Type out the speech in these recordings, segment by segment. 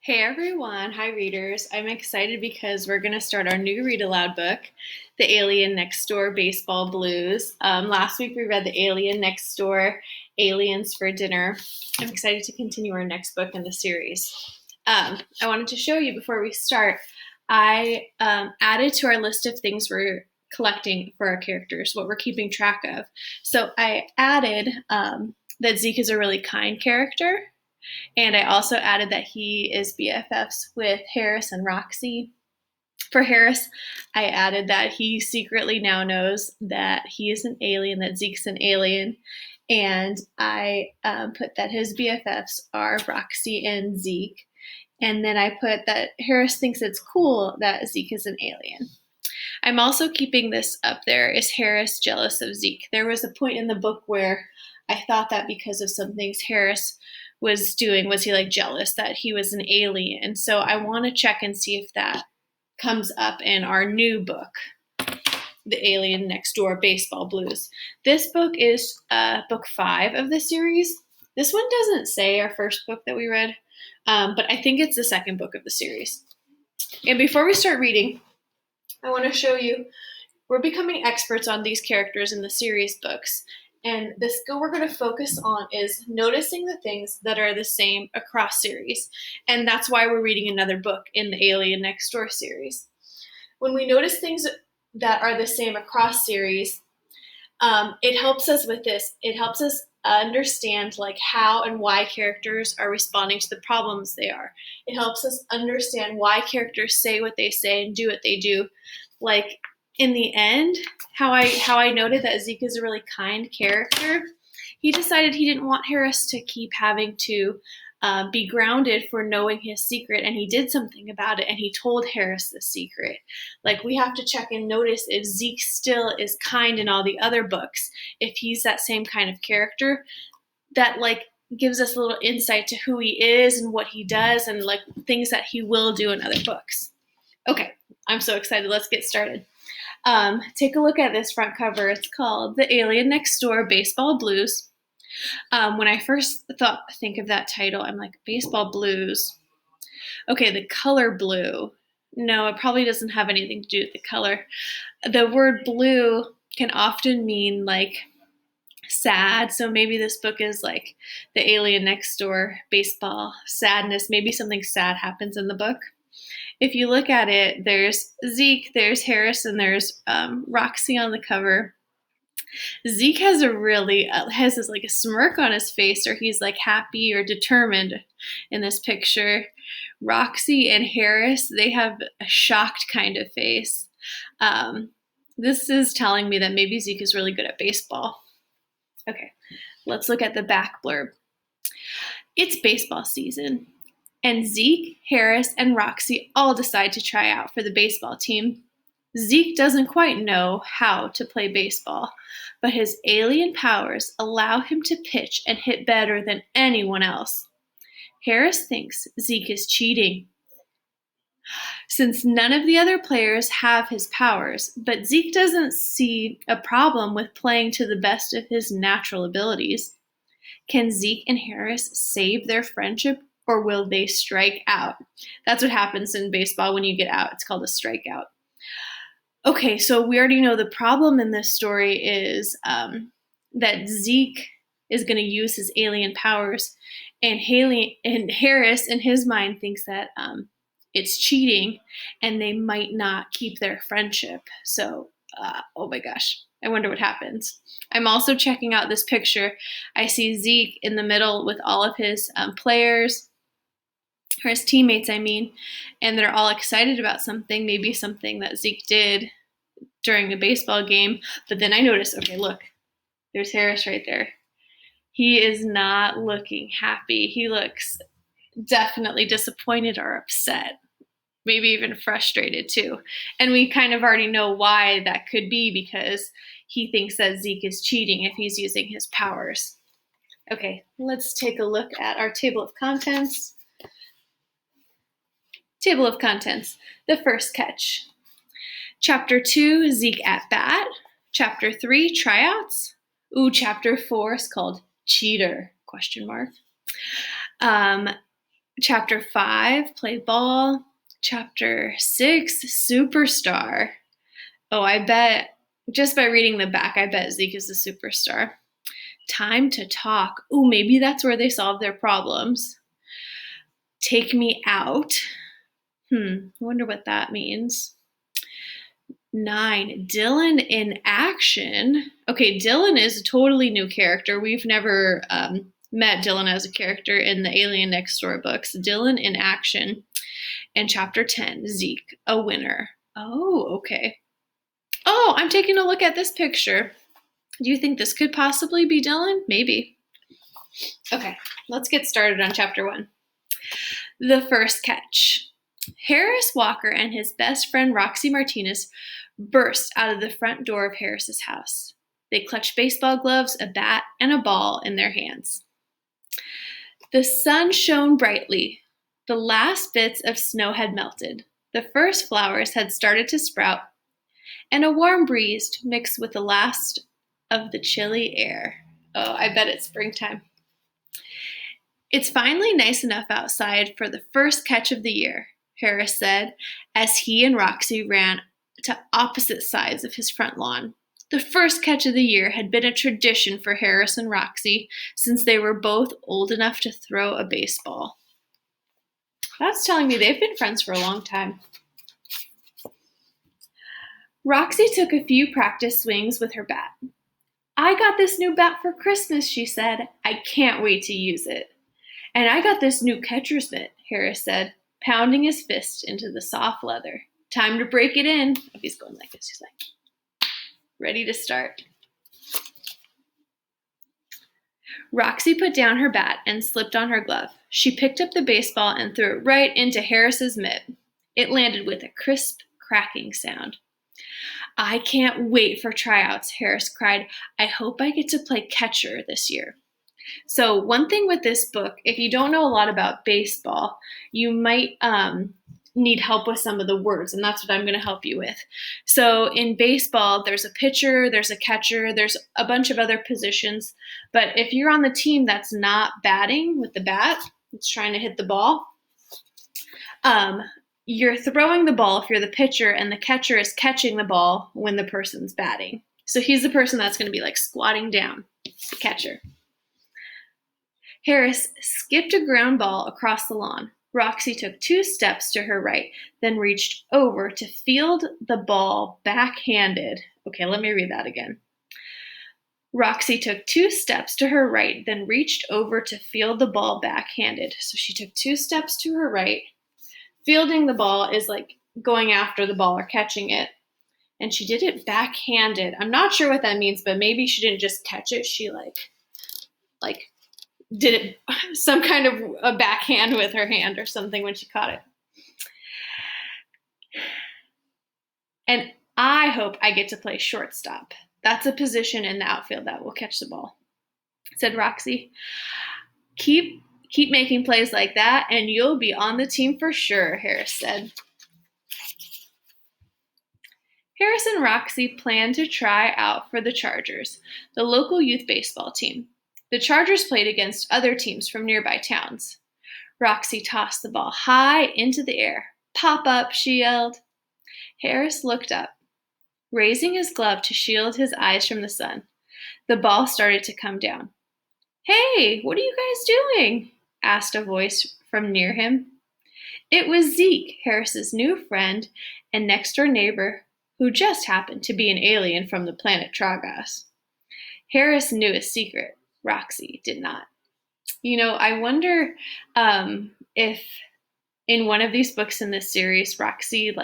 Hey everyone, hi readers. I'm excited because we're going to start our new read aloud book, The Alien Next Door Baseball Blues. Last week we read The Alien Next Door Aliens for Dinner. I'm excited to continue our next book in the series. I wanted to show you before we start, I added to our list of things we're collecting for our characters, what we're keeping track of. So I added that Zeke is a really kind character. And I also added that he is BFFs with Harris and Roxy. For Harris, I added that he secretly now knows that he is an alien, that Zeke's an alien. And I put that his BFFs are Roxy and Zeke. And then I put that Harris thinks it's cool that Zeke is an alien. I'm also keeping this up there. Is Harris jealous of Zeke? There was a point in the book where I thought that because of some things Harris was doing, was he like jealous that he was an alien? So I want to check and see if that comes up in our new book, The Alien Next Door Baseball Blues. This book is book 5 of the series. This one doesn't say our first book that we read, but I think it's the second book of the series. And before we start reading, I want to show you, we're becoming experts on these characters in the series books. And the skill we're going to focus on is noticing the things that are the same across series. And that's why we're reading another book in the Alien Next Door series. When we notice things that are the same across series, it helps us with this. It helps us understand like how and why characters are responding to the problems they are. It helps us understand why characters say what they say and do what they do. Like in the end, how I noted that Zeke is a really kind character. He decided he didn't want Harris to keep having to be grounded for knowing his secret, and he did something about it, and he told Harris the secret. Like, we have to check and notice if Zeke still is kind in all the other books, if he's that same kind of character that like gives us a little insight to who he is and what he does and like things that he will do in other books. Okay, I'm so excited. Let's get started. Take a look at this front cover. It's called The Alien Next Door Baseball Blues. When I first think of that title, I'm like, baseball blues. Okay, the color blue. No, it probably doesn't have anything to do with the color. The word blue can often mean like sad. So maybe this book is like The Alien Next Door Baseball Sadness. Maybe something sad happens in the book. If you look at it, there's Zeke, there's Harris, and there's Roxy on the cover. Zeke has has this like a smirk on his face, or he's like happy or determined in this picture. Roxy and Harris, they have a shocked kind of face. This is telling me that maybe Zeke is really good at baseball. Okay, let's look at the back blurb. It's baseball season, and Zeke, Harris, and Roxy all decide to try out for the baseball team. Zeke doesn't quite know how to play baseball, but his alien powers allow him to pitch and hit better than anyone else. Harris thinks Zeke is cheating, since none of the other players have his powers, but Zeke doesn't see a problem with playing to the best of his natural abilities. Can Zeke and Harris save their friendship, or will they strike out? That's what happens in baseball when you get out. It's called a strikeout. Okay, so we already know the problem in this story is that Zeke is going to use his alien powers, and Harris, in his mind, thinks that it's cheating, and they might not keep their friendship. So, oh my gosh, I wonder what happens. I'm also checking out this picture. I see Zeke in the middle with all of his players, or his teammates, I mean, and they're all excited about something, maybe something that Zeke did during a baseball game. But then I noticed, okay, look, there's Harris right there. He is not looking happy. He looks definitely disappointed or upset, maybe even frustrated too. And we kind of already know why that could be, because he thinks that Zeke is cheating if he's using his powers. Okay, let's take a look at our table of contents. Table of contents, the first catch. Chapter 2, Zeke at bat. Chapter 3, tryouts. Chapter 4 is called Cheater, question mark. Chapter 5, play ball. Chapter 6, superstar. Oh, I bet, just by reading the back, I bet Zeke is a superstar. Time to talk. Ooh, maybe that's where they solve their problems. Take me out. I wonder what that means. 9, Dylan in action. Okay, Dylan is a totally new character. We've never met Dylan as a character in the Alien Next Door books. Dylan in action. And chapter 10, Zeke, a winner. Oh, okay. Oh, I'm taking a look at this picture. Do you think this could possibly be Dylan? Maybe. Okay, let's get started on chapter 1. The first catch. Harris Walker and his best friend Roxy Martinez burst out of the front door of Harris's house. They clutched baseball gloves, a bat, and a ball in their hands. The sun shone brightly. The last bits of snow had melted. The first flowers had started to sprout, and a warm breeze mixed with the last of the chilly air. Oh, I bet it's springtime. It's finally nice enough outside for the first catch of the year, Harris said, as he and Roxy ran to opposite sides of his front lawn. The first catch of the year had been a tradition for Harris and Roxy since they were both old enough to throw a baseball. That's telling me they've been friends for a long time. Roxy took a few practice swings with her bat. I got this new bat for Christmas, she said. I can't wait to use it. And I got this new catcher's mitt, Harris said, pounding his fist into the soft leather. Time to break it in. Oh, he's going like this. He's like, ready to start. Roxy put down her bat and slipped on her glove. She picked up the baseball and threw it right into Harris's mitt. It landed with a crisp, cracking sound. I can't wait for tryouts, Harris cried. I hope I get to play catcher this year. So one thing with this book, if you don't know a lot about baseball, you might need help with some of the words, and that's what I'm going to help you with. So in baseball, there's a pitcher, there's a catcher, there's a bunch of other positions. But if you're on the team that's not batting with the bat, it's trying to hit the ball, you're throwing the ball if you're the pitcher, and the catcher is catching the ball when the person's batting. So he's the person that's going to be like squatting down, the catcher. Harris skipped a ground ball across the lawn. Roxy took 2 steps to her right, then reached over to field the ball backhanded. Okay, let me read that again. Roxy took 2 steps to her right, then reached over to field the ball backhanded. So she took 2 steps to her right. Fielding the ball is like going after the ball or catching it. And she did it backhanded. I'm not sure what that means, but maybe she didn't just catch it. She like did it some kind of a backhand with her hand or something when she caught it. And I hope I get to play shortstop. That's a position in the outfield that will catch the ball, said Roxy. Keep making plays like that, and you'll be on the team for sure, Harris said. Harris and Roxy planned to try out for the Chargers, the local youth baseball team. The Chargers played against other teams from nearby towns. Roxy tossed the ball high into the air. Pop up, she yelled. Harris looked up, raising his glove to shield his eyes from the sun. The ball started to come down. Hey, what are you guys doing? Asked a voice from near him. It was Zeke, Harris's new friend and next-door neighbor, who just happened to be an alien from the planet Tragas. Harris knew a secret. Roxy did not. You know, I wonder if in one of these books in this series, Roxy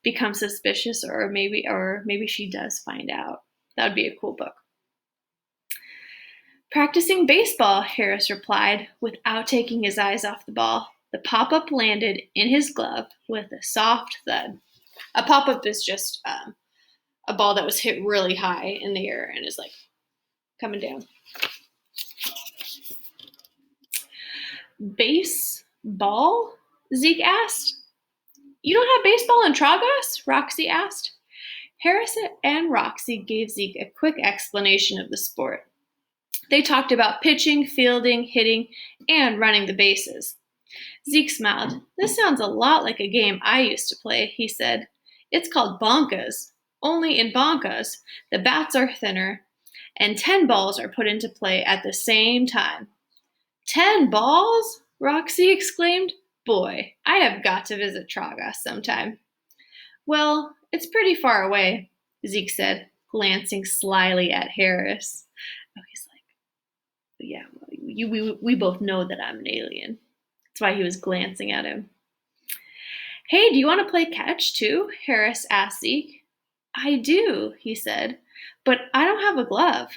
becomes suspicious, or maybe she does find out. That would be a cool book. Practicing baseball, Harris replied, without taking his eyes off the ball. The pop-up landed in his glove with a soft thud. A pop-up is just a ball that was hit really high in the air and is like coming down. Baseball? Zeke asked. You don't have baseball in Tragas? Roxy asked. Harris and Roxy gave Zeke a quick explanation of the sport. They talked about pitching, fielding, hitting, and running the bases. Zeke smiled. This sounds a lot like a game I used to play, he said. It's called Bonkas. Only in Bonkas, the bats are thinner, and 10 balls are put into play at the same time. 10 balls? Roxy exclaimed. Boy, I have got to visit Tragas sometime. Well, it's pretty far away, Zeke said, glancing slyly at Harris. Oh, he's like, yeah, we both know that I'm an alien. That's why he was glancing at him. Hey, do you want to play catch too? Harris asked Zeke. I do, he said, but I don't have a glove.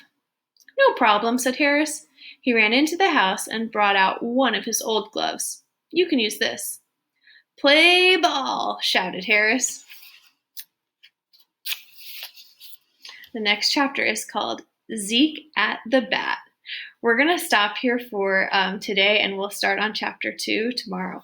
No problem, said Harris. He ran into the house and brought out one of his old gloves. You can use this. Play ball, shouted Harris. The next chapter is called Zeke at the Bat. We're going to stop here for today, and we'll start on chapter 2 tomorrow.